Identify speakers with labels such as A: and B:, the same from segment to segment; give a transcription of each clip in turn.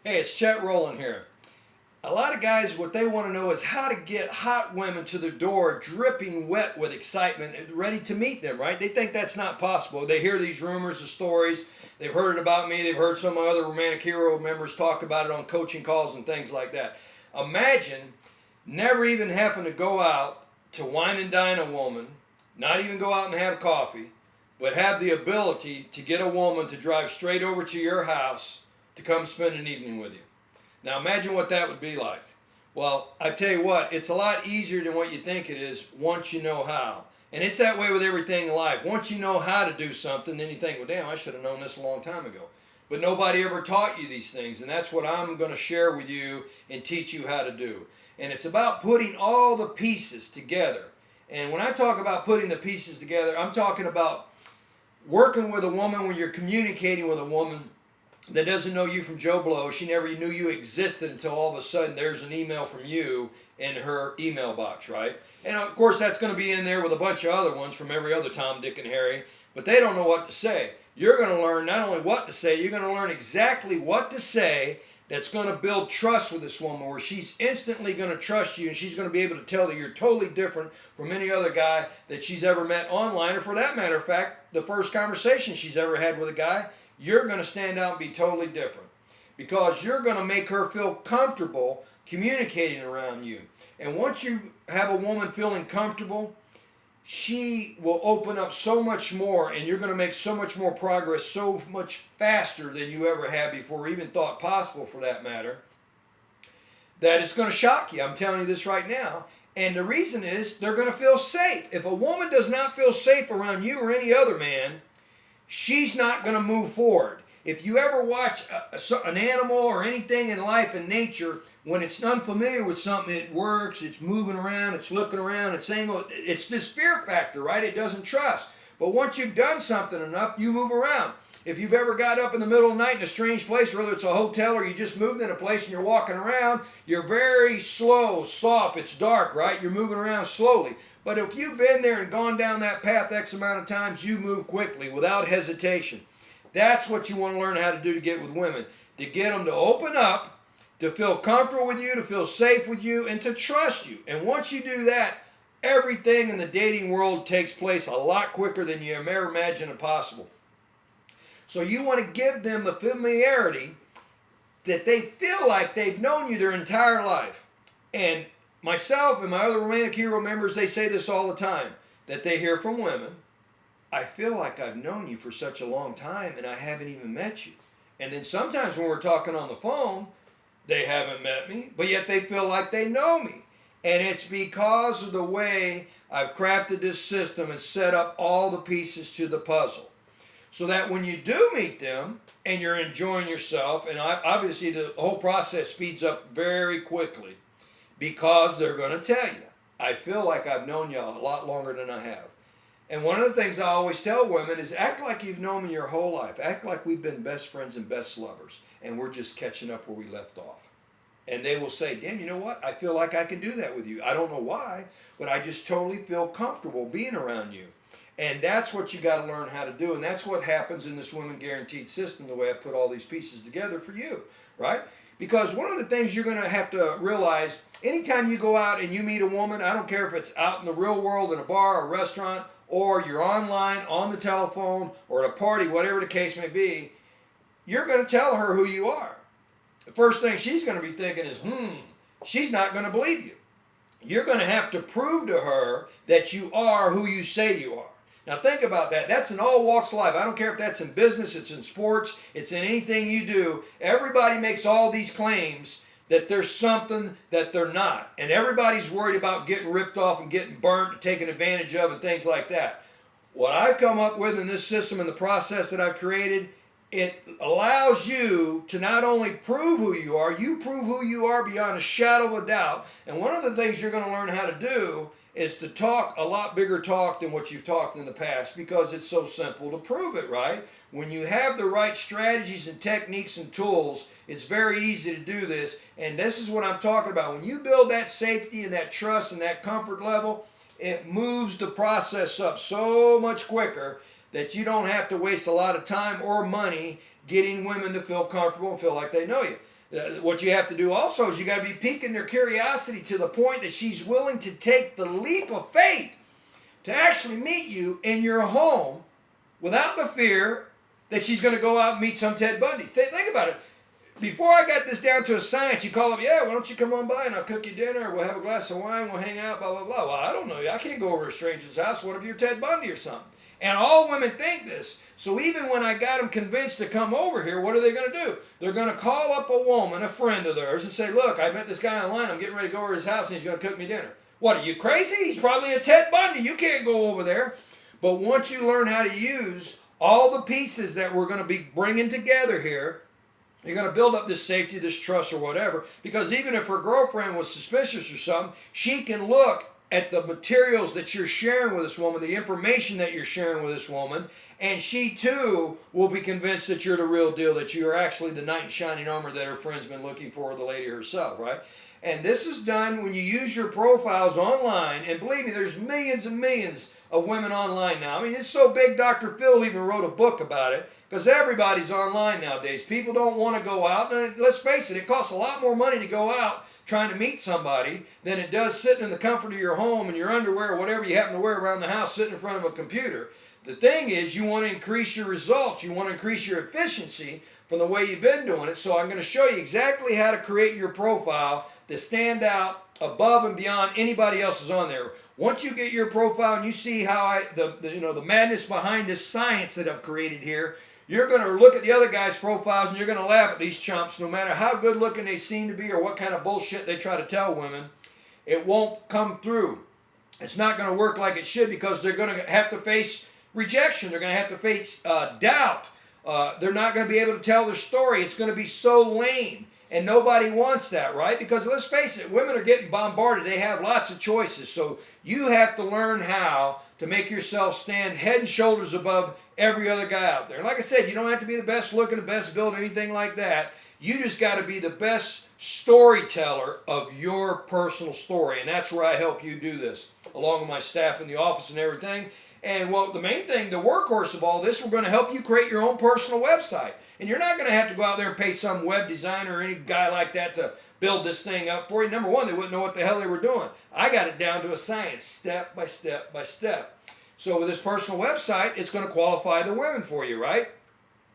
A: Hey, it's Chet Rowland here. A lot of guys, what they want to know is how to get hot women to their door, dripping wet with excitement, and ready to meet them, right? They think that's not possible. They hear these rumors and stories. They've heard it about me. They've heard some of my other Romantic Hero members talk about it on coaching calls and things like that. Imagine never even having to go out to wine and dine a woman, not even go out and have coffee, but have the ability to get a woman to drive straight over to your house to come spend an evening with you. Now imagine what that would be like. Well, I tell you what, it's a lot easier than what you think it is once you know how. And it's that way with everything in life. Once you know how to do something, then you think, well, damn, I should have known this a long time ago. But nobody ever taught you these things, and that's what I'm going to share with you and teach you how to do. And it's about putting all the pieces together. And when I talk about putting the pieces together, I'm talking about working with a woman when you're communicating with a woman that doesn't know you from Joe Blow. She never knew you existed until all of a sudden there's an email from you in her email box, right? And of course that's going to be in there with a bunch of other ones from every other Tom, Dick, and Harry, but they don't know what to say. You're going to learn not only what to say, you're going to learn exactly what to say that's going to build trust with this woman, where she's instantly going to trust you, and she's going to be able to tell that you're totally different from any other guy that she's ever met online, or for that matter of fact, the first conversation she's ever had with a guy. You're going to stand out and be totally different because you're going to make her feel comfortable communicating around you. And once you have a woman feeling comfortable, she will open up so much more, and you're going to make so much more progress so much faster than you ever had before, or even thought possible for that matter, that it's going to shock you. I'm telling you this right now. And the reason is they're going to feel safe. If a woman does not feel safe around you or any other man, she's not going to move forward. If you ever watch an animal or anything in life and nature, when it's unfamiliar with something, it works, it's moving around, it's looking around, it's saying, well, it's this fear factor, right? It doesn't trust. But once you've done something enough, you move around. If you've ever got up in the middle of the night in a strange place, whether it's a hotel or you just moved in a place and you're walking around, you're very slow, soft, it's dark, right? You're moving around slowly. But if you've been there and gone down that path X amount of times, you move quickly, without hesitation. That's what you want to learn how to do to get with women. To get them to open up, to feel comfortable with you, to feel safe with you, and to trust you. And once you do that, everything in the dating world takes place a lot quicker than you ever imagined possible. So you want to give them the familiarity that they feel like they've known you their entire life. And myself and my other Romantic Hero members, they say this all the time, that they hear from women, I feel like I've known you for such a long time and I haven't even met you. And then sometimes when we're talking on the phone, they haven't met me, but yet they feel like they know me. And it's because of the way I've crafted this system and set up all the pieces to the puzzle. So that when you do meet them and you're enjoying yourself, and obviously the whole process speeds up very quickly, because they're going to tell you, I feel like I've known you a lot longer than I have. And one of the things I always tell women is act like you've known me your whole life. Act like we've been best friends and best lovers, and we're just catching up where we left off. And they will say, damn, you know what? I feel like I can do that with you. I don't know why, but I just totally feel comfortable being around you. And that's what you got to learn how to do. And that's what happens in this Women Guaranteed system, the way I put all these pieces together for you, right? Because one of the things you're going to have to realize, anytime you go out and you meet a woman, I don't care if it's out in the real world in a bar or a restaurant, or you're online, on the telephone, or at a party, whatever the case may be, you're going to tell her who you are. The first thing she's going to be thinking is, she's not going to believe you. You're going to have to prove to her that you are who you say you are. Now think about that. That's in all walks of life. I don't care if that's in business, it's in sports, it's in anything you do. Everybody makes all these claims that there's something that they're not. And everybody's worried about getting ripped off and getting burnt and taken advantage of and things like that. What I've come up with in this system and the process that I've created, it allows you to not only prove who you prove who you are beyond a shadow of a doubt. And one of the things you're going to learn how to do is to talk a lot bigger talk than what you've talked in the past, because it's so simple to prove it, right? When you have the right strategies and techniques and tools, it's very easy to do this. And this is what I'm talking about. When you build that safety and that trust and that comfort level, it moves the process up so much quicker that you don't have to waste a lot of time or money getting women to feel comfortable and feel like they know you. What you have to do also is you got to be piquing their curiosity to the point that she's willing to take the leap of faith to actually meet you in your home without the fear that she's going to go out and meet some Ted Bundy. Think about it. Before I got this down to a science, you call up, yeah, why don't you come on by and I'll cook you dinner, or we'll have a glass of wine, we'll hang out, blah, blah, blah. Well, I don't know you. I can't go over to a stranger's house. What if you're Ted Bundy or something? And all women think this. So even when I got them convinced to come over here, what are they going to do? They're going to call up a woman, a friend of theirs, and say, look, I met this guy online. I'm getting ready to go over to his house and he's going to cook me dinner. What, are you crazy? He's probably a Ted Bundy. You can't go over there. But once you learn how to use all the pieces that we're going to be bringing together here, you're going to build up this safety, this trust, or whatever. Because even if her girlfriend was suspicious or something, she can look at the materials that you're sharing with this woman, the information that you're sharing with this woman, and she too will be convinced that you're the real deal, that you're actually the knight in shining armor that her friend's been looking for, the lady herself, right? And this is done when you use your profiles online. And believe me, there's millions and millions of women online now. I mean, it's so big, Dr. Phil even wrote a book about it, because everybody's online nowadays. People don't want to go out. And let's face it, it costs a lot more money to go out trying to meet somebody than it does sitting in the comfort of your home in your underwear or whatever you happen to wear around the house, sitting in front of a computer. The thing is, you want to increase your results. You want to increase your efficiency from the way you've been doing it. So I'm going to show you exactly how to create your profile to stand out above and beyond anybody else's on there. Once you get your profile and you see how the madness behind this science that I've created here, you're going to look at the other guys' profiles and you're going to laugh at these chumps, no matter how good looking they seem to be or what kind of bullshit they try to tell women. It won't come through. It's not going to work like it should, because they're going to have to face rejection. They're going to have to face doubt. They're not going to be able to tell their story. It's going to be so lame. And nobody wants that, right? Because let's face it, women are getting bombarded. They have lots of choices. So you have to learn how to make yourself stand head and shoulders above every other guy out there. And like I said, you don't have to be the best looking, the best built, anything like that. You just got to be the best storyteller of your personal story. And that's where I help you do this, along with my staff in the office and everything. And well, the main thing, the workhorse of all this, we're going to help you create your own personal website. And you're not going to have to go out there and pay some web designer or any guy like that to build this thing up for you. Number one, they wouldn't know what the hell they were doing. I got it down to a science, step by step by step. So with this personal website, it's going to qualify the women for you, right?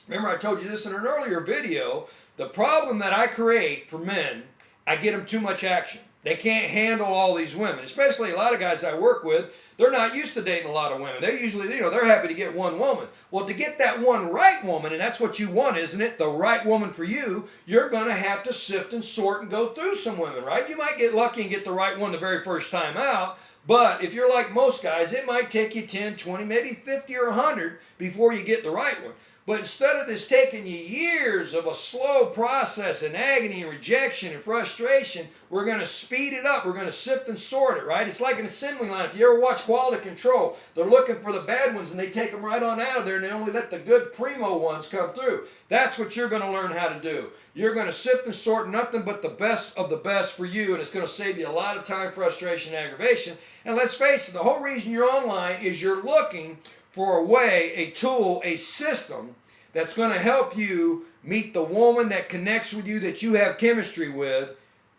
A: Remember, I told you this in an earlier video. The problem that I create for men, I get them too much action. They can't handle all these women, especially a lot of guys I work with. They're not used to dating a lot of women. They're usually, they're happy to get one woman. Well, to get that one right woman, and that's what you want, isn't it? The right woman for you, you're going to have to sift and sort and go through some women, right? You might get lucky and get the right one the very first time out, but if you're like most guys, it might take you 10, 20, maybe 50 or 100 before you get the right one. But instead of this taking you years of a slow process and agony and rejection and frustration, we're going to speed it up. We're going to sift and sort it, right? It's like an assembly line. If you ever watch Quality Control, they're looking for the bad ones and they take them right on out of there and they only let the good primo ones come through. That's what you're going to learn how to do. You're going to sift and sort nothing but the best of the best for you, and it's going to save you a lot of time, frustration, and aggravation. And let's face it, the whole reason you're online is you're looking for a way, a tool, a system that's going to help you meet the woman that connects with you, that you have chemistry with,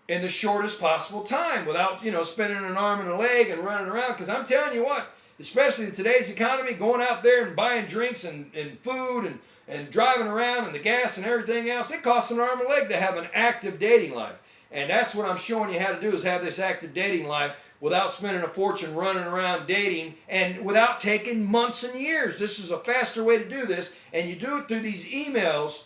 A: in the shortest possible time without, spending an arm and a leg and running around. Because I'm telling you what, especially in today's economy, going out there and buying drinks and food and driving around and the gas and everything else, it costs an arm and a leg to have an active dating life. And that's what I'm showing you how to do, is have this active dating life without spending a fortune running around dating and without taking months and years. This is a faster way to do this, and you do it through these emails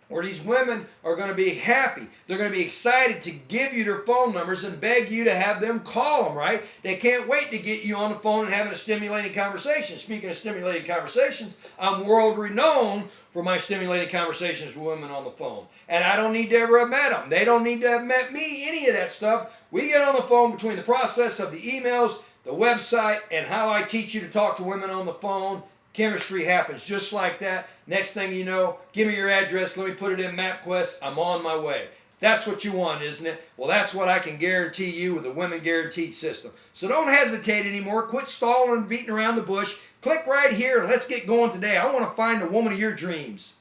A: where these women are going to be happy. They're going to be excited to give you their phone numbers and beg you to have them call them, right? They can't wait to get you on the phone and having a stimulating conversation. Speaking of stimulating conversations, I'm world renowned for my stimulating conversations with women on the phone. And I don't need to ever have met them. They don't need to have met me, any of that stuff. We get on the phone between the process of the emails, the website, and how I teach you to talk to women on the phone. Chemistry happens just like that. Next thing you know, give me your address, let me put it in MapQuest, I'm on my way. That's what you want, isn't it? Well, that's what I can guarantee you with the Women Guaranteed system. So don't hesitate anymore. Quit stalling and beating around the bush. Click right here and let's get going today. I want to find the woman of your dreams.